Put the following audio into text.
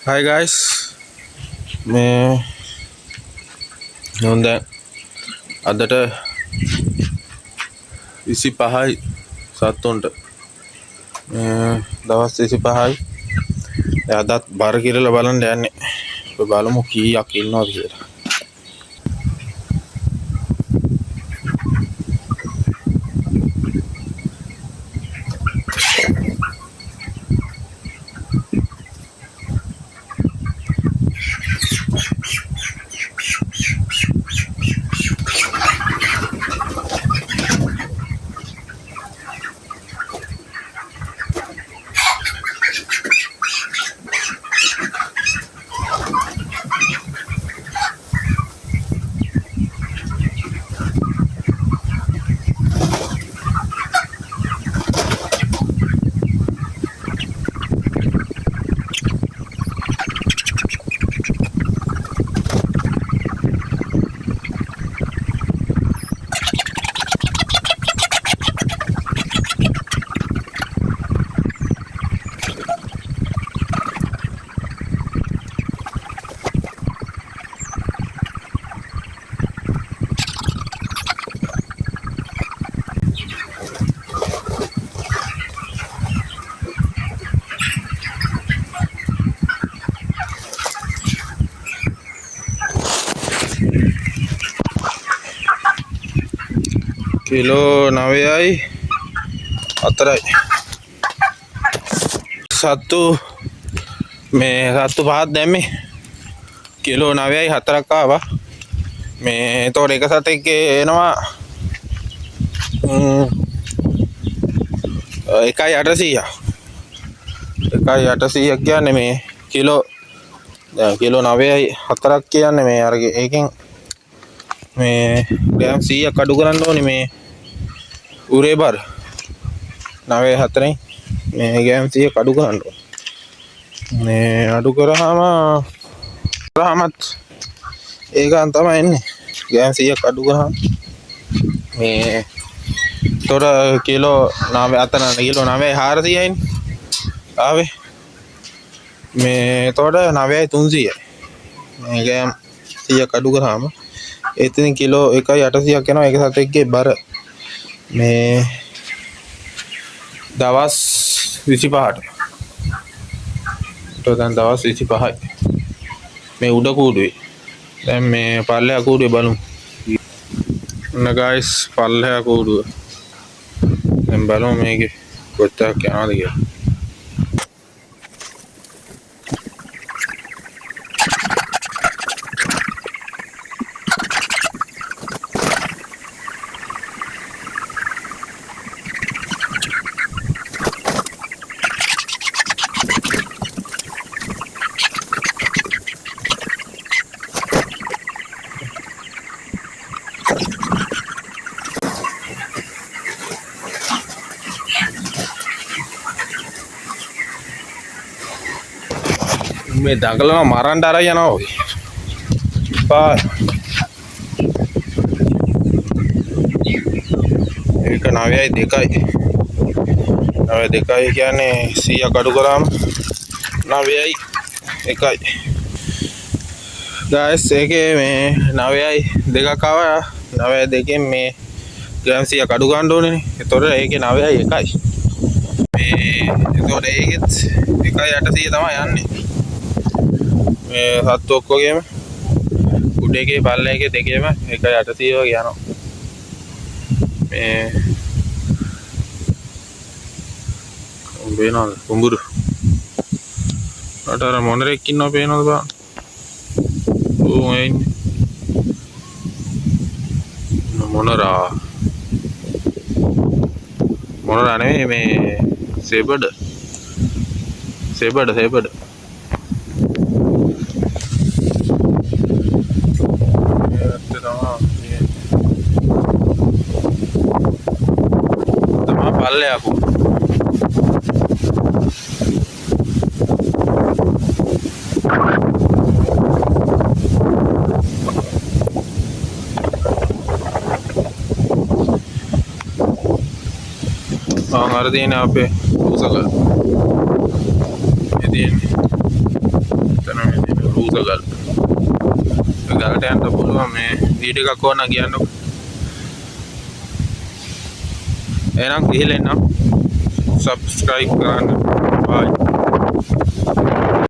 Hi guys, මේ හොඳ අදට 25යි සත්තුන්ට දවස් 25යි. අදත් බර කිරලා බලන්න යන්නේ. අපි බලමු කීයක් ඉන්නවද කියලා. කිලෝ 9යි 4යි සත්තු මේ සත්තු පහක් දැම්මේ කිලෝ 9යි 4ක් ආවා. මේ එතකොට එක සතෙක්ගේ එනවා 1.800 කියන්නේ මේ කිලෝ 9යි 4ක් කියන්නේ මේ අර ඒකෙන් මේ ග්‍රෑම් 100ක් අඩු කරන්න ඕනේ මේ උරේ බර 9.4යි මේ ග්‍රෑම් 100ක් අඩු කරන්න ඕනේ. මේ අඩු කරාමත් ඒකන් තමයි එන්නේ ග්‍රෑම් 100ක් අඩු කරාම මේ තොර කිලෝ 9.400යිනේ ආවේ මේ තොර 9.300යි මේ ග්‍රෑම් 100ක් අඩු කරාම එතන කිලෝ 1.800ක් යනවා එක සතෙක්ගේ බර මේ දවස් 25ට. දැන් දවස් 25යි මේ උඩ කූඩුවේ. දැන් මේ පල්ලෙහා කූඩුවේ බලමු. ඔන්න ගයිස් පල්ලෙහා කූඩුව. දැන් බලමු මේකේ කොච්චරක් යනවද කියලා. මේ දඟලන මරන්න අර යනවා ඔය. ඒක 9යි 2යි. 9.2 කියන්නේ 100ක් අඩු කරාම 9යි 1යි. ගයිස් ඒකේ මේ 9යි 2ක් ආවා. 9.2 මේ ග්‍රෑම් 100ක් අඩු ගන්න ඕනේනේ. ඒතොර ඒකේ 9යි 1යි. මේ ඒතොර ඒකෙත් 1.800 තමයි යන්නේ. මේ සත්තු ඔක්කොගේම උඩ එකේ පල්ලෙ එකේ දෙකේම 1.800 වගේ යනවා. මේ බේනල් කුඹුරු අතර මොනරෙක් ඉන්නව පේනවද බා? ඕ එන්නේ මොනරා නෙවෙයි මේ සෙබඩ පල්ලෙ ආපු අර තියෙන අපේ උසක ඒ තියෙන්නේ ගල්. ගලට යන්න පුළුවන් මේ වීඩියෝ එකක් ඕන කියන්නකො. එහෙනම් ගිහලා එන්න. subscribe කරන්න. bye.